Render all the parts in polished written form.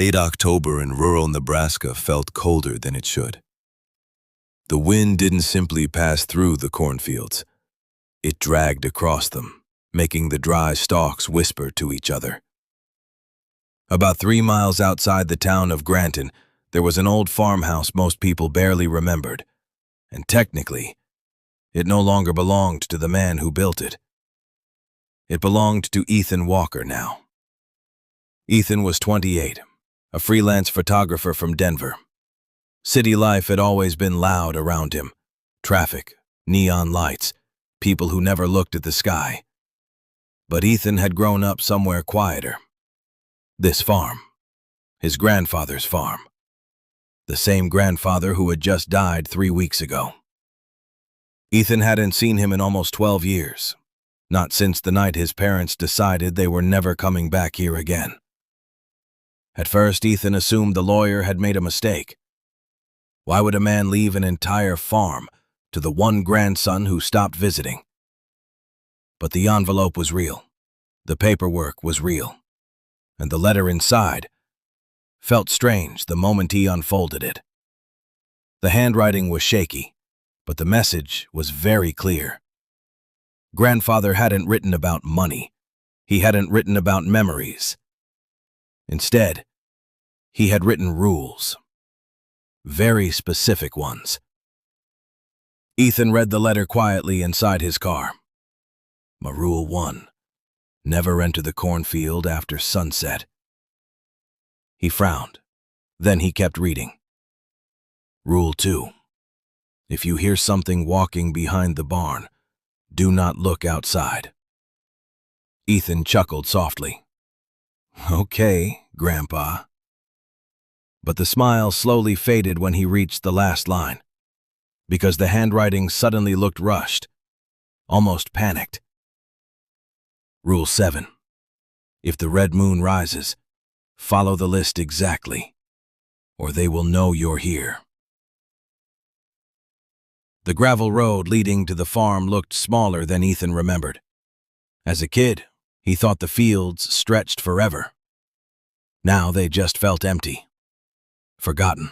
Late October in rural Nebraska felt colder than it should. The wind didn't simply pass through the cornfields. It dragged across them, making the dry stalks whisper to each other. About 3 miles outside the town of Granton, there was an old farmhouse most people barely remembered, and technically, it no longer belonged to the man who built it. It belonged to Ethan Walker now. Ethan was 28, a freelance photographer from Denver. City life had always been loud around him. Traffic, neon lights, people who never looked at the sky. But Ethan had grown up somewhere quieter. This farm, his grandfather's farm. The same grandfather who had just died 3 weeks ago. Ethan hadn't seen him in almost 12 years, not since the night his parents decided they were never coming back here again. At first, Ethan assumed the lawyer had made a mistake. Why would a man leave an entire farm to the one grandson who stopped visiting? But the envelope was real, the paperwork was real, and the letter inside felt strange the moment he unfolded it. The handwriting was shaky, but the message was very clear. Grandfather hadn't written about money. He hadn't written about memories. Instead, he had written rules. Very specific ones. Ethan read the letter quietly inside his car. Rule 1. Never enter the cornfield after sunset. He frowned. Then he kept reading. Rule 2. If you hear something walking behind the barn, do not look outside. Ethan chuckled softly. Okay, Grandpa. But the smile slowly faded when he reached the last line, because the handwriting suddenly looked rushed, almost panicked. Rule 7. If the red moon rises, follow the list exactly, or they will know you're here. The gravel road leading to the farm looked smaller than Ethan remembered. As a kid, he thought the fields stretched forever. Now they just felt empty. Forgotten.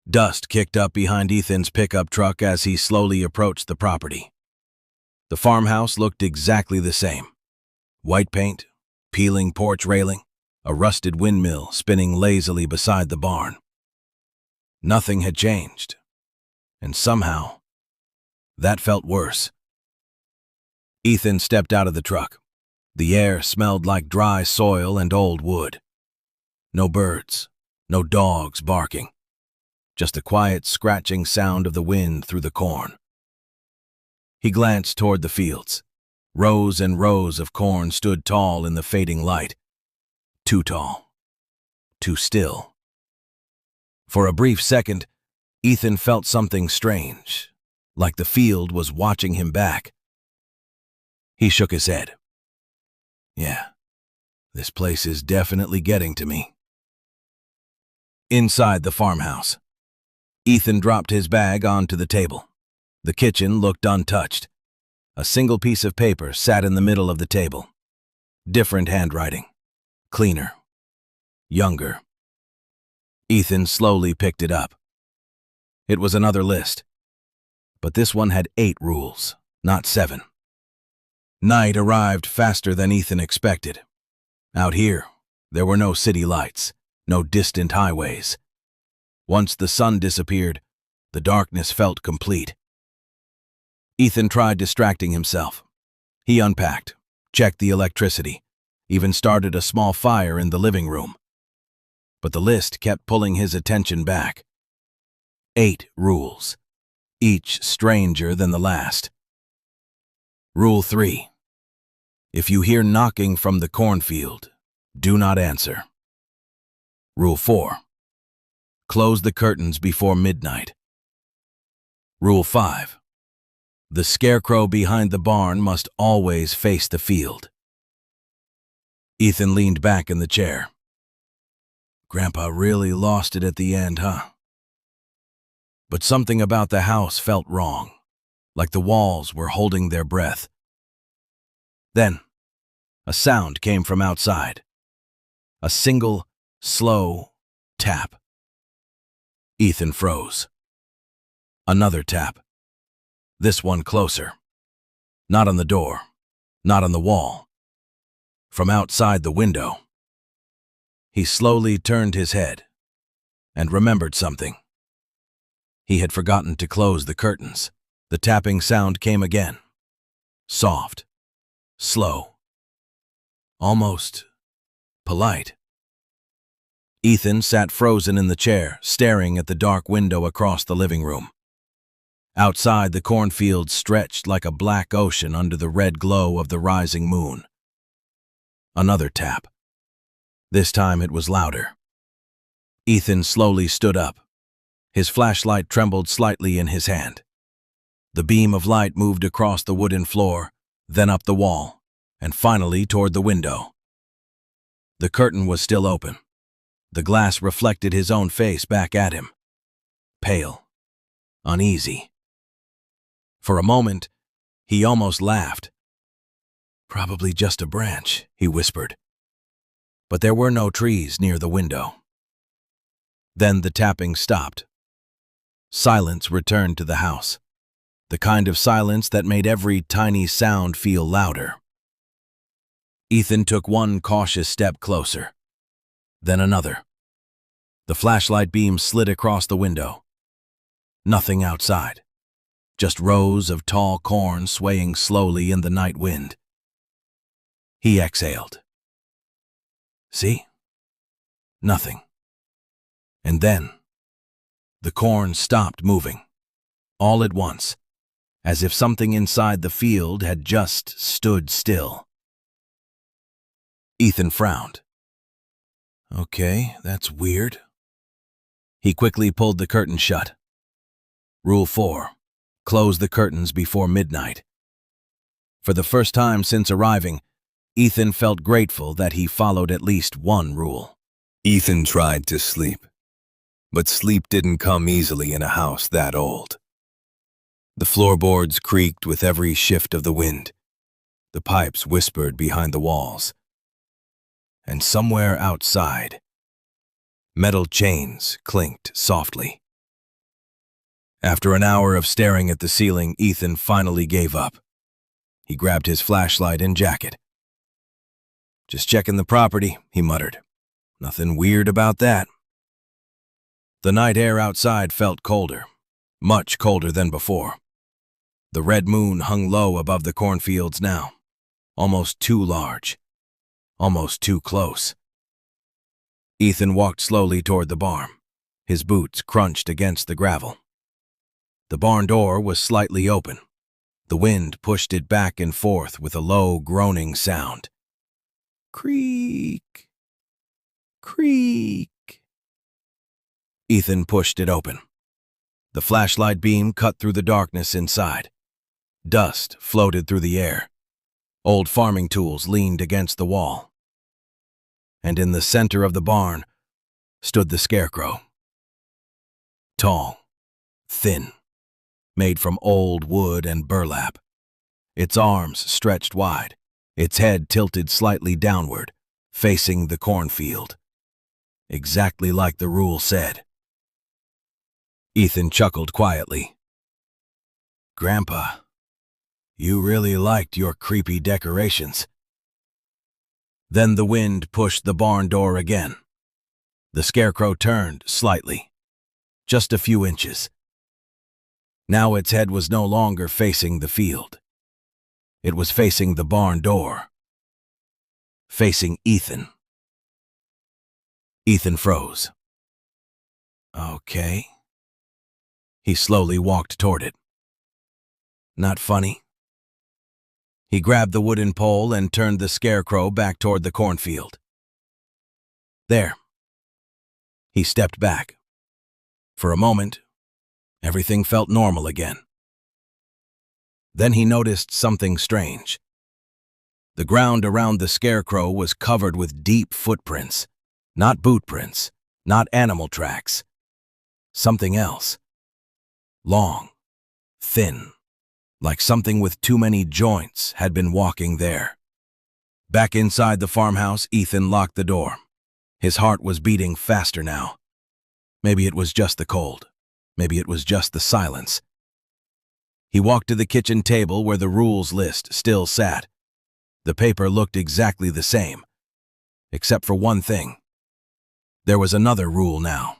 Dust kicked up behind Ethan's pickup truck as he slowly approached the property. The farmhouse looked exactly the same. White paint, peeling porch railing, a rusted windmill spinning lazily beside the barn. Nothing had changed. And somehow, that felt worse. Ethan stepped out of the truck. The air smelled like dry soil and old wood. No birds, no dogs barking. Just the quiet scratching sound of the wind through the corn. He glanced toward the fields. Rows and rows of corn stood tall in the fading light. Too tall. Too still. For a brief second, Ethan felt something strange, like the field was watching him back. He shook his head. Yeah, this place is definitely getting to me. Inside the farmhouse, Ethan dropped his bag onto the table. The kitchen looked untouched. A single piece of paper sat in the middle of the table. Different handwriting. Cleaner. Younger. Ethan slowly picked it up. It was another list. But this one had 8 rules, not 7. Night arrived faster than Ethan expected. Out here, there were no city lights, no distant highways. Once the sun disappeared, the darkness felt complete. Ethan tried distracting himself. He unpacked, checked the electricity, even started a small fire in the living room. But the list kept pulling his attention back. 8 rules, each stranger than the last. Rule 3. If you hear knocking from the cornfield, do not answer. Rule 4. Close the curtains before midnight. Rule 5. The scarecrow behind the barn must always face the field. Ethan leaned back in the chair. Grandpa really lost it at the end, huh? But something about the house felt wrong, like the walls were holding their breath. Then, a sound came from outside. A single, Slow tap. Ethan froze. Another tap. This one closer. Not on the door. Not on the wall. From outside the window. He slowly turned his head and remembered something. He had forgotten to close the curtains. The tapping sound came again. Soft. Slow. Almost polite. Ethan sat frozen in the chair, staring at the dark window across the living room. Outside, the cornfield stretched like a black ocean under the red glow of the rising moon. Another tap. This time it was louder. Ethan slowly stood up. His flashlight trembled slightly in his hand. The beam of light moved across the wooden floor, then up the wall, and finally toward the window. The curtain was still open. The glass reflected his own face back at him. Pale. Uneasy. For a moment, he almost laughed. "Probably just a branch," he whispered. But there were no trees near the window. Then the tapping stopped. Silence returned to the house, the kind of silence that made every tiny sound feel louder. Ethan took one cautious step closer, then another. The flashlight beam slid across the window. Nothing outside, just rows of tall corn swaying slowly in the night wind. He exhaled. See? Nothing. And then, the corn stopped moving, all at once, as if something inside the field had just stood still. Ethan frowned. "Okay, that's weird." He quickly pulled the curtain shut. Rule 4. Close the curtains before midnight. For the first time since arriving, Ethan felt grateful that he followed at least one rule. Ethan tried to sleep, but sleep didn't come easily in a house that old. The floorboards creaked with every shift of the wind. The pipes whispered behind the walls. And somewhere outside, metal chains clinked softly. After an hour of staring at the ceiling, Ethan finally gave up. He grabbed his flashlight and jacket. "Just checking the property," he muttered. "Nothing weird about that." The night air outside felt colder, much colder than before. The red moon hung low above the cornfields now, almost too large, almost too close. Ethan walked slowly toward the barn. His boots crunched against the gravel. The barn door was slightly open. The wind pushed it back and forth with a low, groaning sound. Creak, creak. Ethan pushed it open. The flashlight beam cut through the darkness inside. Dust floated through the air. Old farming tools leaned against the wall. And in the center of the barn stood the scarecrow. Tall, thin, made from old wood and burlap. Its arms stretched wide, its head tilted slightly downward, facing the cornfield. Exactly like the rule said. Ethan chuckled quietly. "Grandpa, you really liked your creepy decorations." Then the wind pushed the barn door again. The scarecrow turned slightly, just a few inches. Now its head was no longer facing the field. It was facing the barn door. Facing Ethan. Ethan froze. "Okay." He slowly walked toward it. "Not funny." He grabbed the wooden pole and turned the scarecrow back toward the cornfield. There. He stepped back. For a moment, everything felt normal again. Then he noticed something strange. The ground around the scarecrow was covered with deep footprints, not boot prints, not animal tracks. Something else. Long, thin, like something with too many joints had been walking there. Back inside the farmhouse, Ethan locked the door. His heart was beating faster now. Maybe it was just the cold. Maybe it was just the silence. He walked to the kitchen table where the rules list still sat. The paper looked exactly the same, except for one thing. There was another rule now.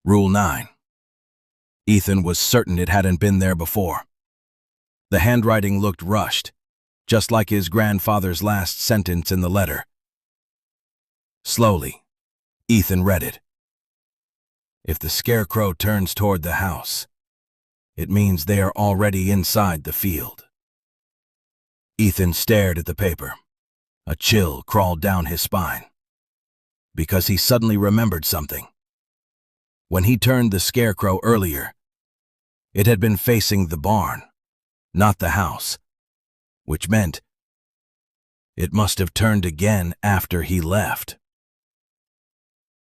Rule 9. Ethan was certain it hadn't been there before. The handwriting looked rushed, just like his grandfather's last sentence in the letter. Slowly, Ethan read it. If the scarecrow turns toward the house, it means they are already inside the field. Ethan stared at the paper. A chill crawled down his spine, because he suddenly remembered something. When he turned the scarecrow earlier, it had been facing the barn, not the house, which meant it must have turned again after he left.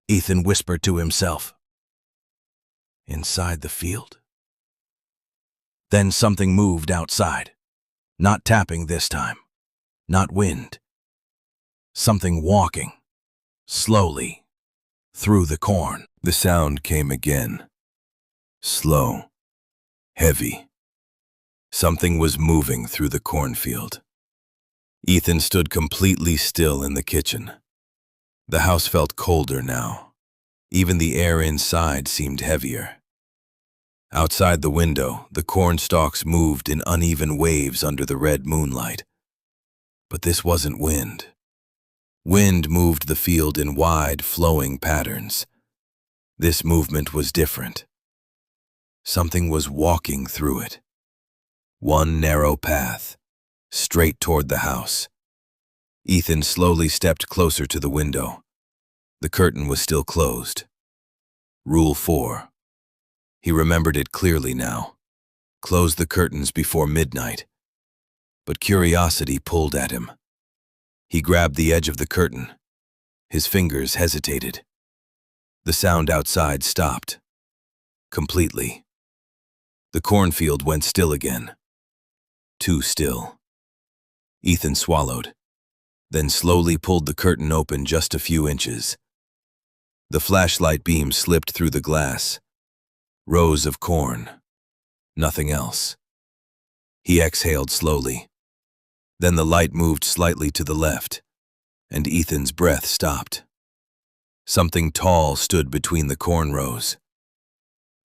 Ethan whispered to himself, "Inside the field?" Then something moved outside, not tapping this time, not wind. Something walking, slowly, through the corn. The sound came again, slow, heavy. Something was moving through the cornfield. Ethan stood completely still in the kitchen. The house felt colder now. Even the air inside seemed heavier. Outside the window, the corn stalks moved in uneven waves under the red moonlight. But this wasn't wind. Wind moved the field in wide, flowing patterns. This movement was different. Something was walking through it. One narrow path, straight toward the house. Ethan slowly stepped closer to the window. The curtain was still closed. Rule 4. He remembered it clearly now. Close the curtains before midnight. But curiosity pulled at him. He grabbed the edge of the curtain. His fingers hesitated. The sound outside stopped. Completely. The cornfield went still again. Too still. Ethan swallowed, then slowly pulled the curtain open just a few inches. The flashlight beam slipped through the glass. Rows of corn. Nothing else. He exhaled slowly. Then the light moved slightly to the left, and Ethan's breath stopped. Something tall stood between the corn rows.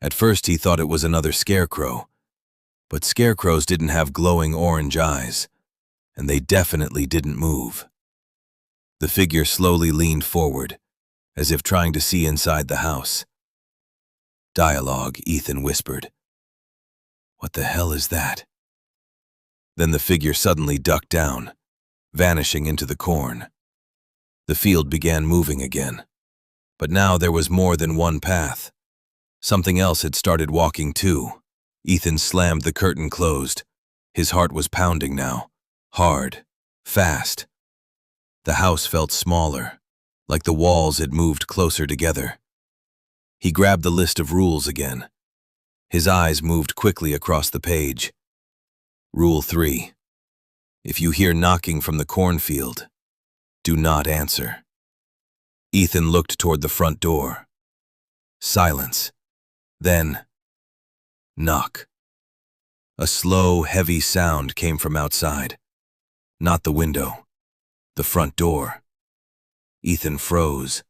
At first he thought it was another scarecrow, but scarecrows didn't have glowing orange eyes, and they definitely didn't move. The figure slowly leaned forward, as if trying to see inside the house. "Dialogue," Ethan whispered. "What the hell is that?" Then the figure suddenly ducked down, vanishing into the corn. The field began moving again. But now there was more than one path. Something else had started walking too. Ethan slammed the curtain closed. His heart was pounding now. Hard. Fast. The house felt smaller, like the walls had moved closer together. He grabbed the list of rules again. His eyes moved quickly across the page. Rule 3. If you hear knocking from the cornfield, do not answer. Ethan looked toward the front door. Silence. Then, knock. A slow, heavy sound came from outside. Not the window. The front door. Ethan froze.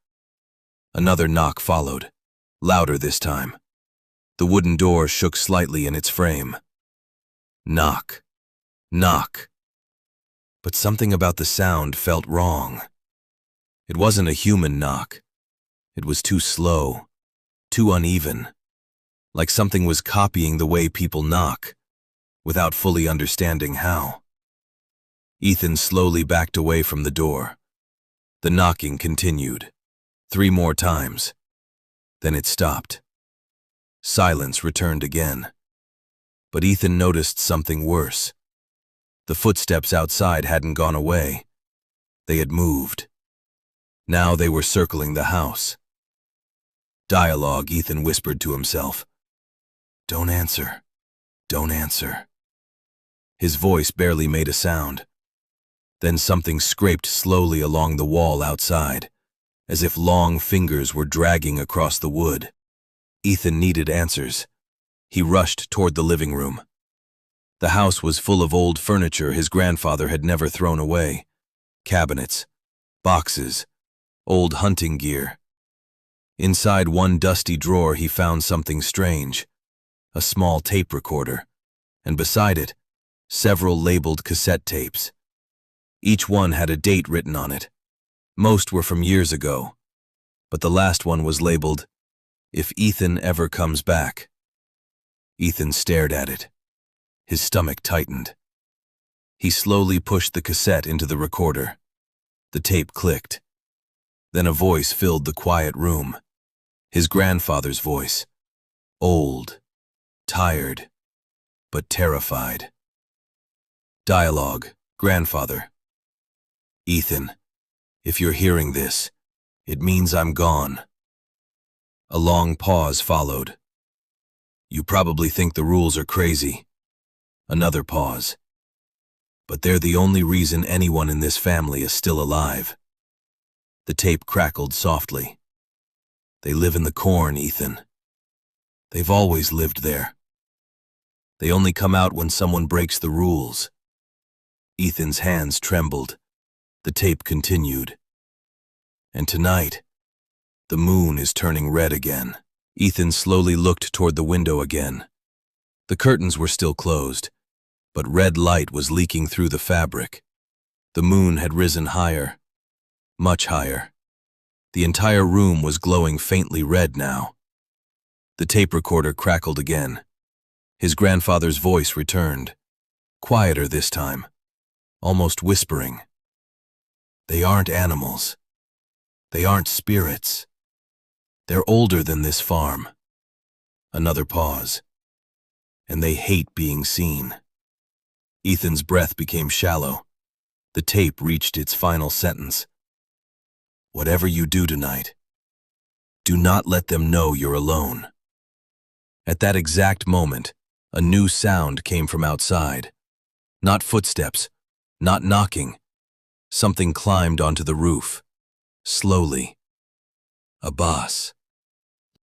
Another knock followed, louder this time. The wooden door shook slightly in its frame. Knock. Knock. But something about the sound felt wrong. It wasn't a human knock. It was too slow, too uneven, like something was copying the way people knock, without fully understanding how. Ethan slowly backed away from the door. The knocking continued, 3 more times. Then it stopped. Silence returned again. But Ethan noticed something worse. The footsteps outside hadn't gone away. They had moved. Now they were circling the house. Dialogue, Ethan whispered to himself. Don't answer. Don't answer. His voice barely made a sound. Then something scraped slowly along the wall outside, as if long fingers were dragging across the wood. Ethan needed answers. He rushed toward the living room. The house was full of old furniture his grandfather had never thrown away. Cabinets, boxes, old hunting gear. Inside one dusty drawer he found something strange, a small tape recorder, and beside it, several labeled cassette tapes. Each one had a date written on it. Most were from years ago, but the last one was labeled, "If Ethan ever comes back." Ethan stared at it. His stomach tightened. He slowly pushed the cassette into the recorder. The tape clicked. Then a voice filled the quiet room. His grandfather's voice. Old, tired, but terrified. Dialogue. Grandfather. Ethan, if you're hearing this, it means I'm gone. A long pause followed. You probably think the rules are crazy. Another pause. But they're the only reason anyone in this family is still alive. The tape crackled softly. They live in the corn, Ethan. They've always lived there. They only come out when someone breaks the rules. Ethan's hands trembled. The tape continued. And tonight, the moon is turning red again. Ethan slowly looked toward the window again. The curtains were still closed, but red light was leaking through the fabric. The moon had risen higher, much higher. The entire room was glowing faintly red now. The tape recorder crackled again. His grandfather's voice returned, quieter this time, almost whispering. They aren't animals. They aren't spirits. They're older than this farm. Another pause. And they hate being seen. Ethan's breath became shallow. The tape reached its final sentence. Whatever you do tonight, do not let them know you're alone. At that exact moment, a new sound came from outside. Not footsteps, not knocking. Something climbed onto the roof. Slowly. Abbas.